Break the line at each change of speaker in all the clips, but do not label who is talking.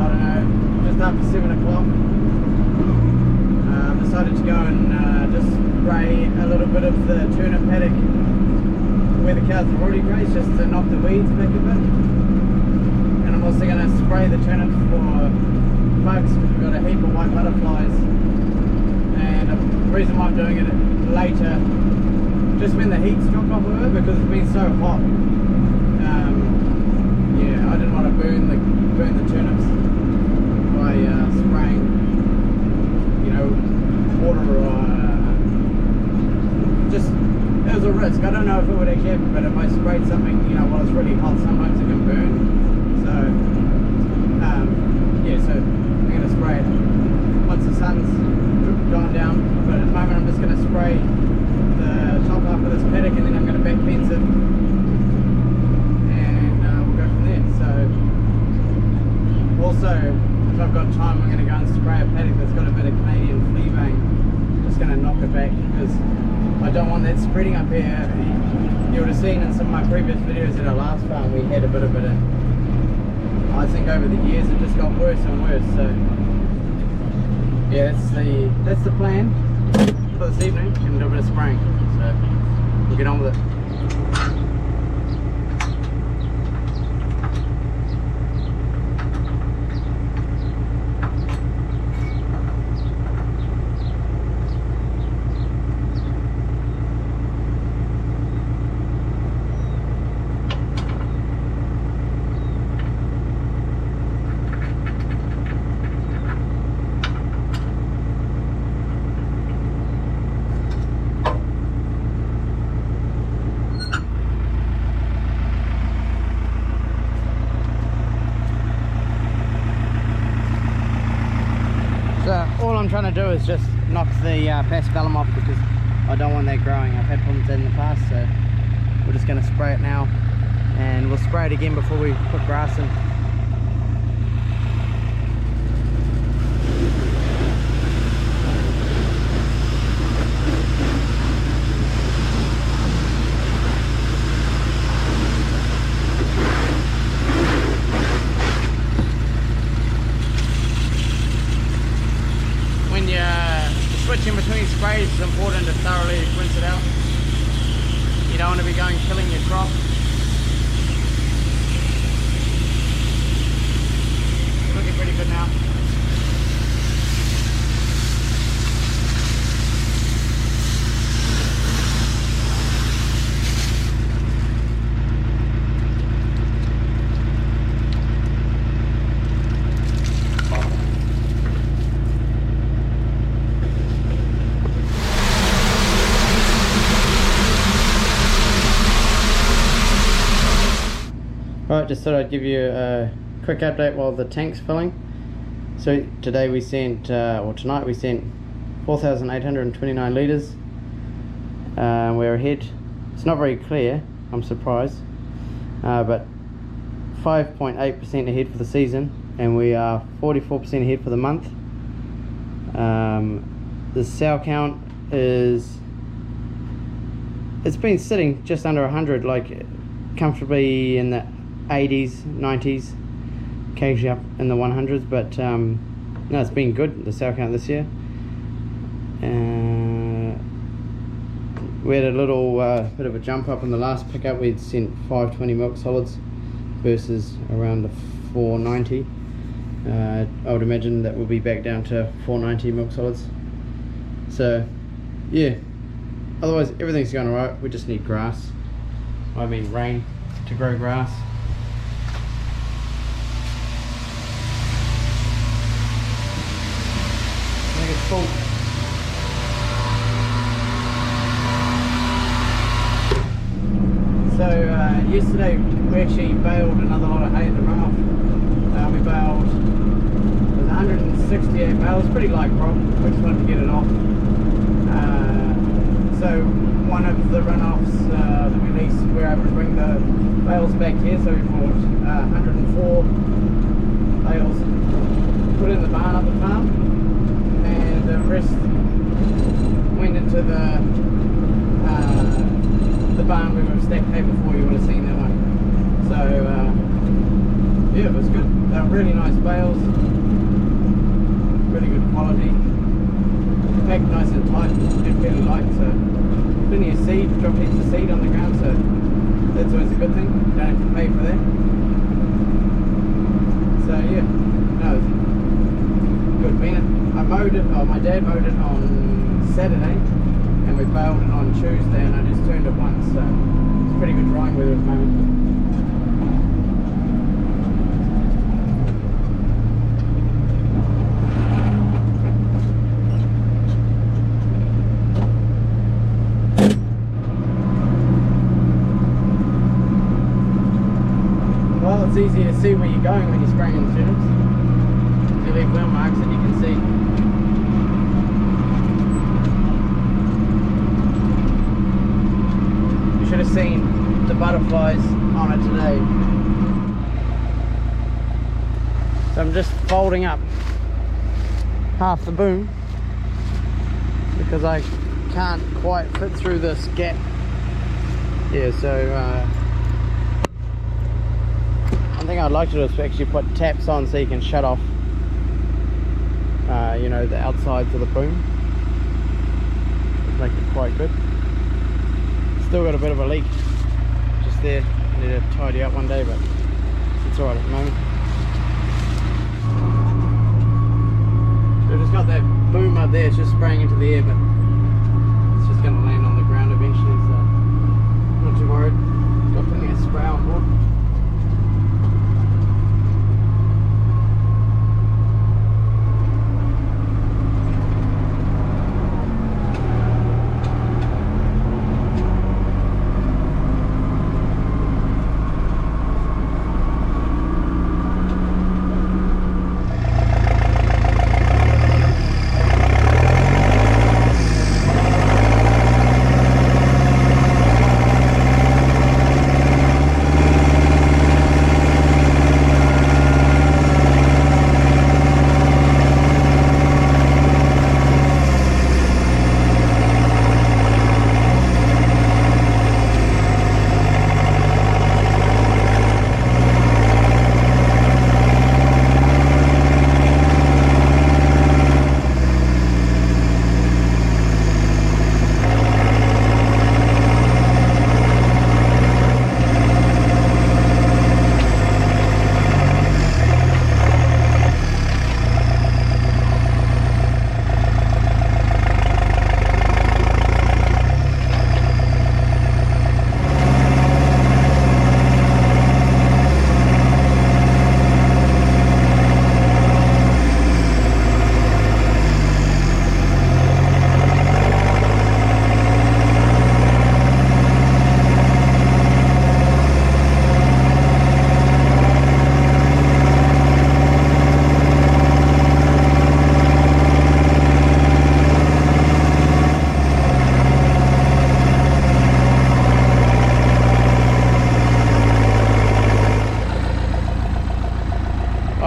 I don't know, just after 7 o'clock. Decided to go and just spray a little bit of the turnip paddock where the cows have already grazed, just to knock the weeds back a bit. And I'm also going to spray the turnips for bugs, because we've got a heap of white butterflies. And the reason why I'm doing it later, just when the heat's dropped off of it, because it's been so hot. Yeah, I didn't want to burn the turnips by spraying, you know, water or just, it was a risk. I don't know if it would actually happen, but if I sprayed something, you know, while it's really hot, sometimes it can burn. So yeah, so I'm going to spray it once the sun's gone down, but at the moment I'm just going to spray the top half of this paddock, and then I'm going to back fence it, and we'll go from there. So also, if I've got time, I'm going to go and spray a paddock that's got a bit of Canadian flea bane. Just going to knock it back, because I don't want that spreading up here. You would have seen in some of my previous videos at our last farm, we had a bit of it. I think over the years it just got worse and worse. So yeah, that's the plan for this evening, and do a bit of spraying. So we'll get on with it. All I'm trying to do is just knock the paspalum off, because I don't want that growing. I've had problems in the past, so we're just going to spray it now, and we'll spray it again before we put grass in. Switching between sprays is important to thoroughly rinse it out. You don't want to be killing your crop. It's looking pretty good now. Right, just thought I'd give you a quick update while the tank's filling. So today we sent, or tonight we sent 4,829 litres. We're ahead. It's not very clear, I'm surprised, but 5.8% ahead for the season, and we are 44% ahead for the month. The sow count is, it's been sitting just under 100, like comfortably in the 80s, 90s, occasionally up in the 100s, but no, it's been good, the sow count this year. We had a little bit of a jump up in the last pickup. We'd sent 520 milk solids versus around the 490. I would imagine that we'll be back down to 490 milk solids. So yeah, otherwise everything's going alright. We just need grass, I mean rain, to grow grass. I think it's full. So yesterday we actually baled another lot of hay at the runoff. We baled, it was 168 bales, pretty light crop. We just wanted to get it off. So one of the runoffs that we leased, we were able to bring the bales back here. So we bought 104 bales, put in the barn up the farm, and the rest went into the barn where we've stacked hay before. You would have seen that one. So yeah, it was good. They were really nice bales, really good quality, packed nice and tight and fairly light, so plenty of seed, drop heaps of seed on the ground, so that's always a good thing, you don't have to pay for that. So yeah, no, it's good. I mowed it, my dad mowed it on Saturday and we baled it on Tuesday, and I just turned it once, so it's pretty good drying weather at the moment. Well, it's easy to see where you're going when you're spraying in the turnips. You leave wheel marks and you can see. You should have seen the butterflies on it today. So I'm just folding up half the boom because I can't quite fit through this gap. Yeah, so one thing I'd like to do is actually put taps on so you can shut off you know, the outsides of the boom. It'd make it quite good. Still got a bit of a leak just there. I need to tidy up one day, but it's alright at the moment. We've just got that boom up there, it's just spraying into the air, but it's just going to land on the ground eventually, so not too worried. Got plenty of spray on board.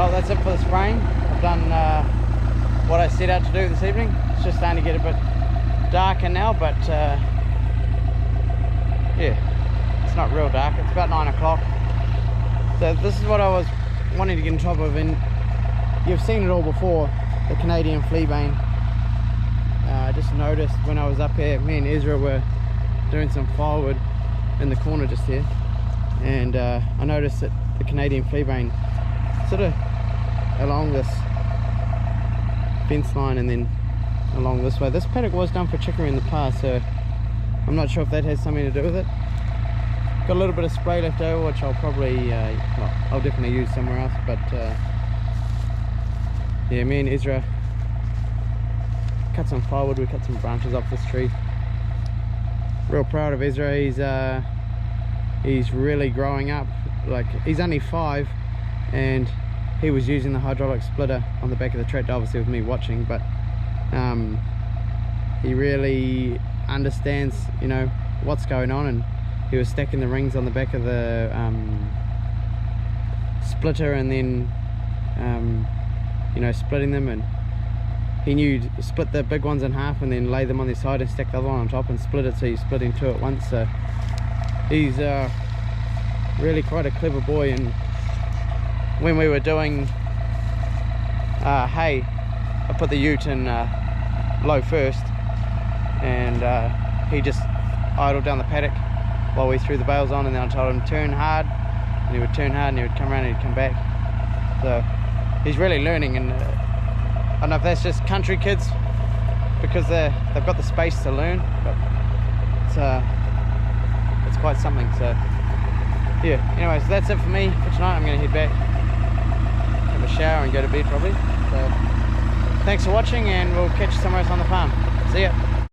That's it for the spraying. I've done what I set out to do this evening. It's just starting to get a bit darker now, but yeah, it's not real dark. It's about 9 o'clock. So this is what I was wanting to get on top of, and you've seen it all before, the Canadian fleabane. I just noticed when I was up here, me and Ezra were doing some firewood in the corner just here, and I noticed that the Canadian fleabane sort of along this fence line and then along this way. This paddock was done for chicory in the past, so I'm not sure if that has something to do with it. Got a little bit of spray left over, which I'll probably well, I'll definitely use somewhere else, but yeah, me and Ezra cut some firewood. We cut some branches off this tree. Real proud of Ezra. He's really growing up. Like, he's only 5 and he was using the hydraulic splitter on the back of the tractor, obviously with me watching, but he really understands, you know, what's going on, and he was stacking the rings on the back of the splitter and then you know, splitting them, and he knew to split the big ones in half and then lay them on their side and stack the other one on top and split it, so he's splitting 2 at once. So he's really quite a clever boy. And when we were doing hay. I put the ute in low first, and he just idled down the paddock while we threw the bales on, and then I told him turn hard, and he would turn hard, and he would come around and he'd come back. So he's really learning, and I don't know if that's just country kids because they've got the space to learn, but it's quite something. So yeah, anyways, that's it for me for tonight. I'm going to head back, have a shower and go to bed probably. So thanks for watching, and we'll catch you somewhere else on the farm. See ya.